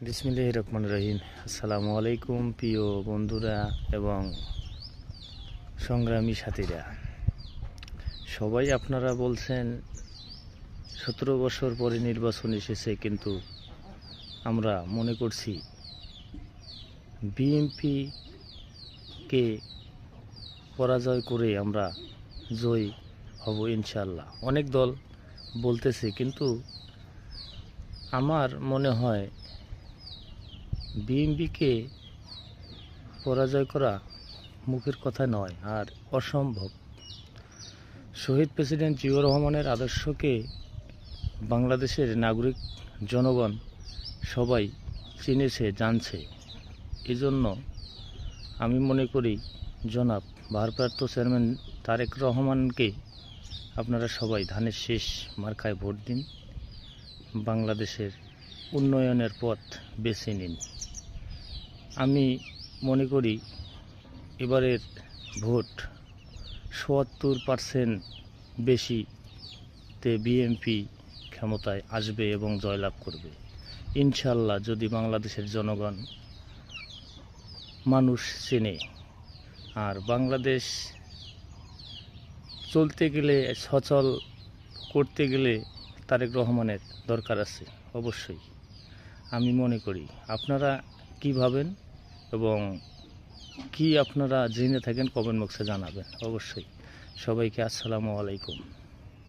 বিসমিল্লাহির রহমানির রহিম। আসসালামু আলাইকুম প্রিয় বন্ধুরা এবং সংগ্রামী সাথীরা। সবাই আপনারা বলছেন 17 বছর পরে নির্বাচন এসেছে, কিন্তু আমরা মনে করছি বিএনপিকে পরাজয় করে আমরা জয়ী হব ইনশাআল্লাহ। অনেক দল বলতেছে, কিন্তু আমার মনে হয় বিএনপিকে পরাজয় করা মুখের কথা নয়, আর অসম্ভব। শহীদ প্রেসিডেন্ট জিয়াউর রহমানের আদর্শকে বাংলাদেশের নাগরিক জনগণ সবাই চিনেছে, জানছে। এজন্য আমি মনে করি জনাব ভারপ্রাপ্ত চেয়ারম্যান তারেক রহমানকে আপনারা সবাই ধানের শীষ মার্কায় ভোট দিন, বাংলাদেশের উন্নয়নের পথ বেছে নিন। আমি মনে করি এবারের ভোট ৭০% বেশিতে বিএনপি ক্ষমতায় আসবে এবং জয়লাভ করবে ইনশাল্লাহ, যদি বাংলাদেশের জনগণ মানুষ চেনে। আর বাংলাদেশ চলতে গেলে, সচল করতে গেলে তারেক রহমানের দরকার আছে অবশ্যই। আমি মনে করি আপনারা কি ভাবেন এবং কি আপনারা জেনে থাকেন কমেন্ট বক্সে জানাবেন অবশ্যই। সবাইকে আসসালামু আলাইকুম।